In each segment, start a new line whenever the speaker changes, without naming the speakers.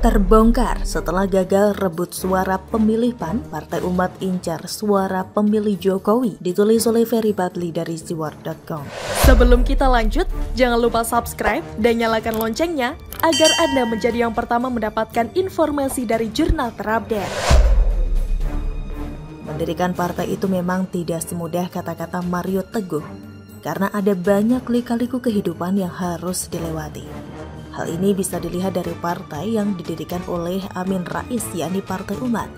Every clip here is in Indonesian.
Terbongkar setelah gagal rebut suara pemilih PAN, Partai Umat incar suara pemilih Jokowi, ditulis oleh Ferry Badli dari Siwar.com.
Sebelum kita lanjut, jangan lupa subscribe dan nyalakan loncengnya agar Anda menjadi yang pertama mendapatkan informasi dari jurnal terupdate.
Mendirikan partai itu memang tidak semudah kata-kata Mario Teguh, karena ada banyak lika-liku kehidupan yang harus dilewati. Hal ini bisa dilihat dari partai yang didirikan oleh Amin Rais, yakni Partai Umat.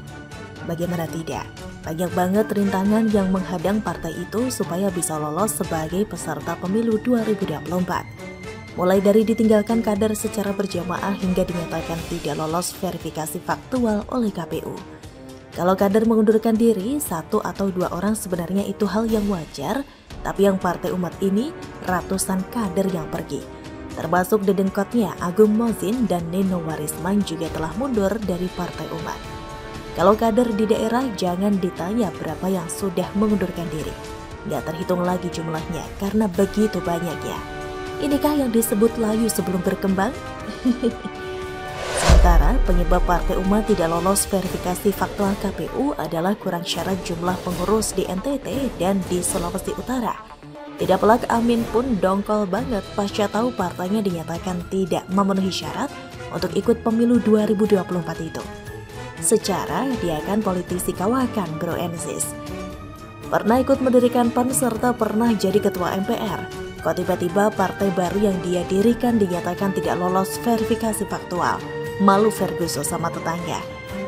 Bagaimana tidak? Banyak banget rintangan yang menghadang partai itu supaya bisa lolos sebagai peserta pemilu 2024. Mulai dari ditinggalkan kader secara berjamaah hingga dinyatakan tidak lolos verifikasi faktual oleh KPU. Kalau kader mengundurkan diri, 1 atau 2 orang sebenarnya itu hal yang wajar, tapi yang Partai Umat ini ratusan kader yang pergi. Termasuk dedengkotnya Agung Mozin dan Nino Warisman juga telah mundur dari Partai Umat. Kalau kader di daerah jangan ditanya berapa yang sudah mengundurkan diri. Nggak terhitung lagi jumlahnya karena begitu banyaknya. Inikah yang disebut layu sebelum berkembang? Sementara penyebab Partai Umat tidak lolos verifikasi faktual KPU adalah kurang syarat jumlah pengurus di NTT dan di Sulawesi Utara. Tidak pelak Amin pun dongkol banget pasca tahu partainya dinyatakan tidak memenuhi syarat untuk ikut pemilu 2024 itu. Secara dia kan politisi kawakan Bro Ensis. Pernah ikut mendirikan PAN serta pernah jadi ketua MPR. Kok tiba-tiba partai baru yang dia dirikan dinyatakan tidak lolos verifikasi faktual. Malu Ferguson sama tetangga.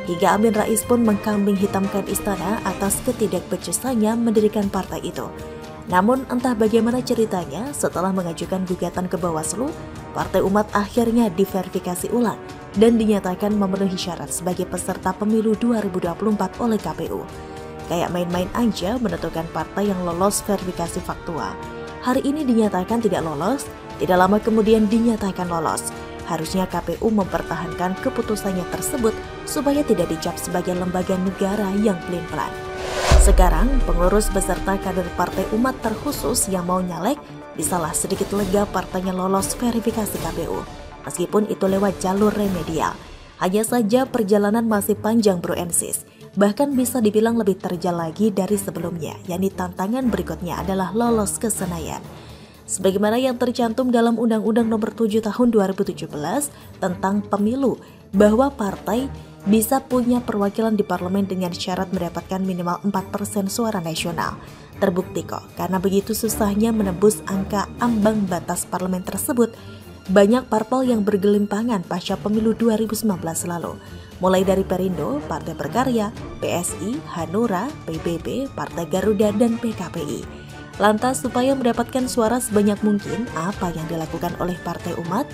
Hingga Amin Rais pun mengkambing hitamkan istana atas ketidakbecusannya mendirikan partai itu. Namun entah bagaimana ceritanya, setelah mengajukan gugatan ke Bawaslu, Partai Umat akhirnya diverifikasi ulang dan dinyatakan memenuhi syarat sebagai peserta pemilu 2024 oleh KPU. Kayak main-main aja menentukan partai yang lolos verifikasi faktual. Hari ini dinyatakan tidak lolos, tidak lama kemudian dinyatakan lolos. Harusnya KPU mempertahankan keputusannya tersebut supaya tidak dicap sebagai lembaga negara yang pelin-pelan. Sekarang, pengurus beserta kader Partai Umat terkhusus yang mau nyalek bisalah sedikit lega partainya lolos verifikasi KPU. Meskipun itu lewat jalur remedial. Hanya saja perjalanan masih panjang Bro Ensis. Bahkan bisa dibilang lebih terjal lagi dari sebelumnya, yakni tantangan berikutnya adalah lolos ke Senayan. Sebagaimana yang tercantum dalam Undang-Undang Nomor 7 Tahun 2017 tentang pemilu, bahwa partai bisa punya perwakilan di parlemen dengan syarat mendapatkan minimal 4% suara nasional. Terbukti kok, karena begitu susahnya menembus angka ambang batas parlemen tersebut, banyak parpol yang bergelimpangan pasca pemilu 2019 lalu. Mulai dari Perindo, Partai Berkarya, PSI, Hanura, PBB, Partai Garuda, dan PKPI. Lantas supaya mendapatkan suara sebanyak mungkin, apa yang dilakukan oleh Partai Umat?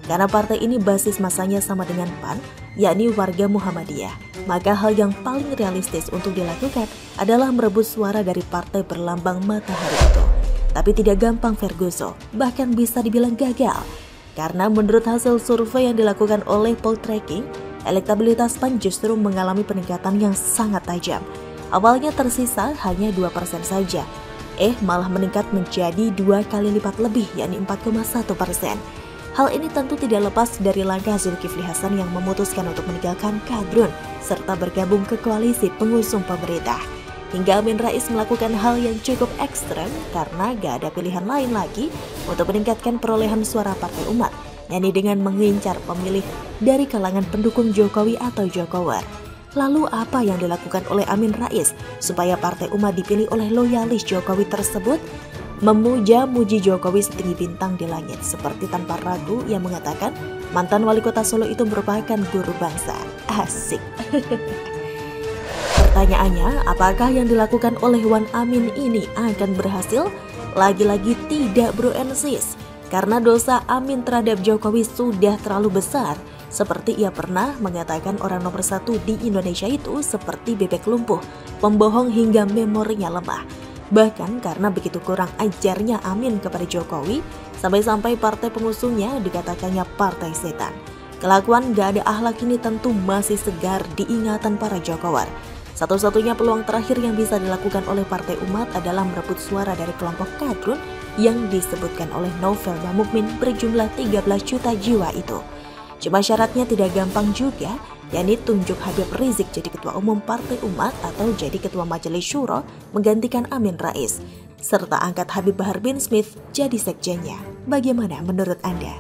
Karena partai ini basis masanya sama dengan PAN, yakni warga Muhammadiyah, maka hal yang paling realistis untuk dilakukan adalah merebut suara dari partai berlambang matahari itu. Tapi tidak gampang Ferguson, bahkan bisa dibilang gagal. Karena menurut hasil survei yang dilakukan oleh Poltreking, elektabilitas PAN justru mengalami peningkatan yang sangat tajam. Awalnya tersisa hanya 2% saja, malah meningkat menjadi 2 kali lipat lebih, yakni 4,1%. Hal ini tentu tidak lepas dari langkah Zulkifli Hasan yang memutuskan untuk meninggalkan kadrun serta bergabung ke koalisi pengusung pemerintah. Hingga Amin Rais melakukan hal yang cukup ekstrem karena gak ada pilihan lain lagi untuk meningkatkan perolehan suara Partai Umat, yakni dengan mengincar pemilih dari kalangan pendukung Jokowi atau Jokower. Lalu apa yang dilakukan oleh Amin Rais supaya Partai Umat dipilih oleh loyalis Jokowi tersebut? Memuja-muji Jokowi setinggi bintang di langit, seperti tanpa ragu yang mengatakan mantan wali kota Solo itu merupakan guru bangsa. Asik. Pertanyaannya, apakah yang dilakukan oleh Wan Amin ini akan berhasil? Lagi-lagi tidak Bro Ensis, karena dosa Amin terhadap Jokowi sudah terlalu besar. Seperti ia pernah mengatakan orang nomor 1 di Indonesia itu seperti bebek lumpuh, pembohong hingga memorinya lemah. Bahkan karena begitu kurang ajarnya Amin kepada Jokowi, sampai-sampai partai pengusungnya dikatakannya partai setan. Kelakuan gak ada akhlak ini tentu masih segar diingatan para Jokower. Satu-satunya peluang terakhir yang bisa dilakukan oleh Partai Umat adalah merebut suara dari kelompok kadrun yang disebutkan oleh Novel Bamukmin berjumlah 13 juta jiwa itu. Cuma syaratnya tidak gampang juga, yakni tunjuk Habib Rizik jadi Ketua Umum Partai Umat atau jadi Ketua Majelis Syuro menggantikan Amin Rais, serta angkat Habib Bahar bin Smith jadi sekjennya. Bagaimana menurut Anda?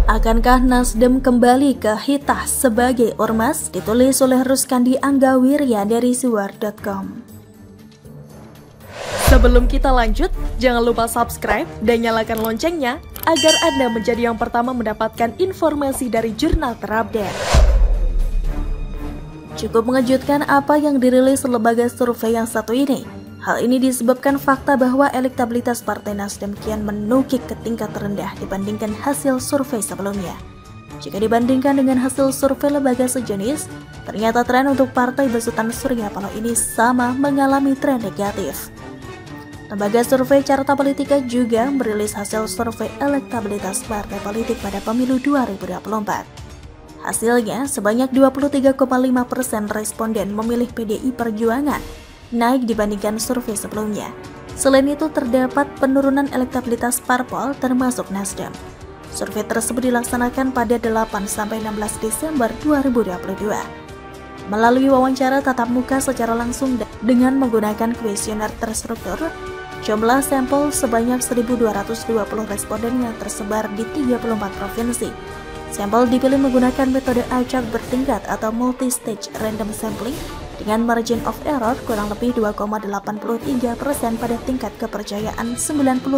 Akankah Nasdem kembali ke hitah sebagai ormas? Ditulis oleh Ruskandi Anggawirya dari suar.com.
Sebelum kita lanjut, jangan lupa subscribe dan nyalakan loncengnya agar Anda menjadi yang pertama mendapatkan informasi dari jurnal terupdate.
Cukup mengejutkan apa yang dirilis lembaga survei yang satu ini. Hal ini disebabkan fakta bahwa elektabilitas Partai Nasdem kian menukik ke tingkat terendah dibandingkan hasil survei sebelumnya. Jika dibandingkan dengan hasil survei lembaga sejenis, ternyata tren untuk Partai Besutan Surya Paloh ini sama mengalami tren negatif. Lembaga survei Carta Politika juga merilis hasil survei elektabilitas partai politik pada pemilu 2024. Hasilnya, sebanyak 23,5% responden memilih PDI Perjuangan, naik dibandingkan survei sebelumnya. Selain itu, terdapat penurunan elektabilitas parpol termasuk Nasdem. Survei tersebut dilaksanakan pada 8-16 Desember 2022. Melalui wawancara tatap muka secara langsung dengan menggunakan kuesioner terstruktur, jumlah sampel sebanyak 1.220 responden yang tersebar di 34 provinsi. Sampel dipilih menggunakan metode acak bertingkat atau multi-stage random sampling dengan margin of error kurang lebih 2,83% pada tingkat kepercayaan 95%.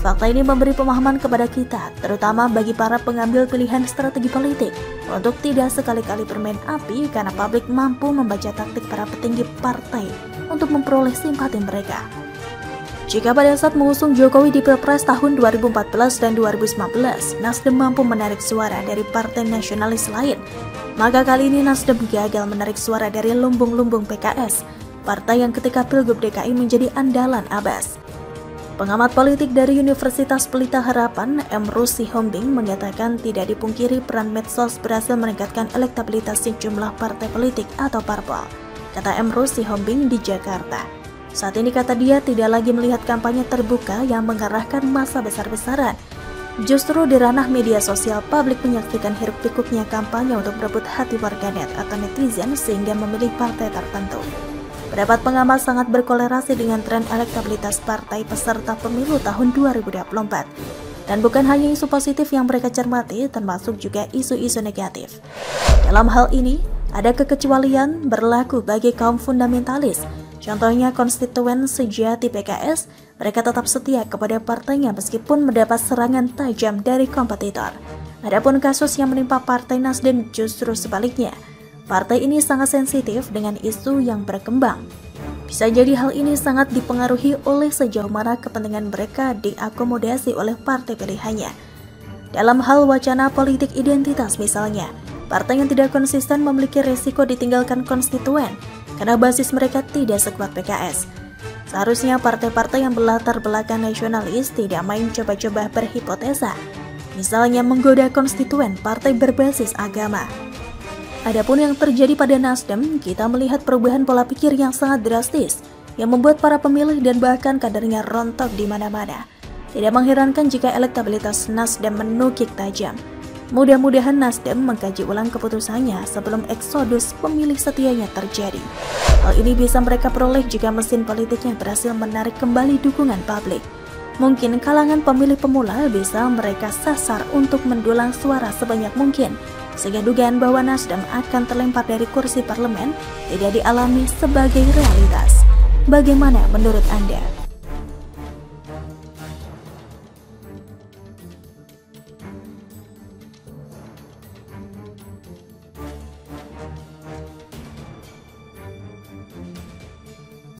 Fakta ini memberi pemahaman kepada kita, terutama bagi para pengambil pilihan strategi politik, untuk tidak sekali-kali bermain api karena publik mampu membaca taktik para petinggi partai untuk memperoleh simpati mereka. Jika pada saat mengusung Jokowi di Pilpres tahun 2014 dan 2019, Nasdem mampu menarik suara dari partai nasionalis lain, maka kali ini Nasdem gagal menarik suara dari lumbung-lumbung PKS, partai yang ketika Pilgub DKI menjadi andalan Abbas. Pengamat politik dari Universitas Pelita Harapan, Emru Sihombing, mengatakan tidak dipungkiri peran medsos berhasil meningkatkan elektabilitas sejumlah partai politik atau parpol, kata Emru Sihombing di Jakarta. Saat ini, kata dia, tidak lagi melihat kampanye terbuka yang mengarahkan massa besar-besaran. Justru di ranah media sosial, publik menyaksikan hiruk-pikuknya kampanye untuk merebut hati warganet atau netizen sehingga memilih partai tertentu. Pendapat pengamat sangat berkolerasi dengan tren elektabilitas partai peserta pemilu tahun 2024. Dan bukan hanya isu positif yang mereka cermati, termasuk juga isu-isu negatif. Dalam hal ini, ada kekecualian berlaku bagi kaum fundamentalis. Contohnya konstituen sejati PKS, mereka tetap setia kepada partainya meskipun mendapat serangan tajam dari kompetitor. Adapun kasus yang menimpa Partai Nasdem justru sebaliknya. Partai ini sangat sensitif dengan isu yang berkembang. Bisa jadi hal ini sangat dipengaruhi oleh sejauh mana kepentingan mereka diakomodasi oleh partai pilihannya. Dalam hal wacana politik identitas misalnya, partai yang tidak konsisten memiliki risiko ditinggalkan konstituen karena basis mereka tidak sekuat PKS. Seharusnya partai-partai yang berlatar belakang nasionalis tidak main coba-coba berhipotesa, misalnya menggoda konstituen partai berbasis agama. Adapun yang terjadi pada Nasdem, kita melihat perubahan pola pikir yang sangat drastis, yang membuat para pemilih dan bahkan kadernya rontok di mana-mana. Tidak mengherankan jika elektabilitas Nasdem menukik tajam. Mudah-mudahan Nasdem mengkaji ulang keputusannya sebelum eksodus pemilih setianya terjadi. Hal ini bisa mereka peroleh jika mesin politiknya berhasil menarik kembali dukungan publik. Mungkin kalangan pemilih pemula bisa mereka sasar untuk mendulang suara sebanyak mungkin, sehingga dugaan bahwa Nasdem akan terlempar dari kursi parlemen tidak dialami sebagai realitas. Bagaimana menurut Anda?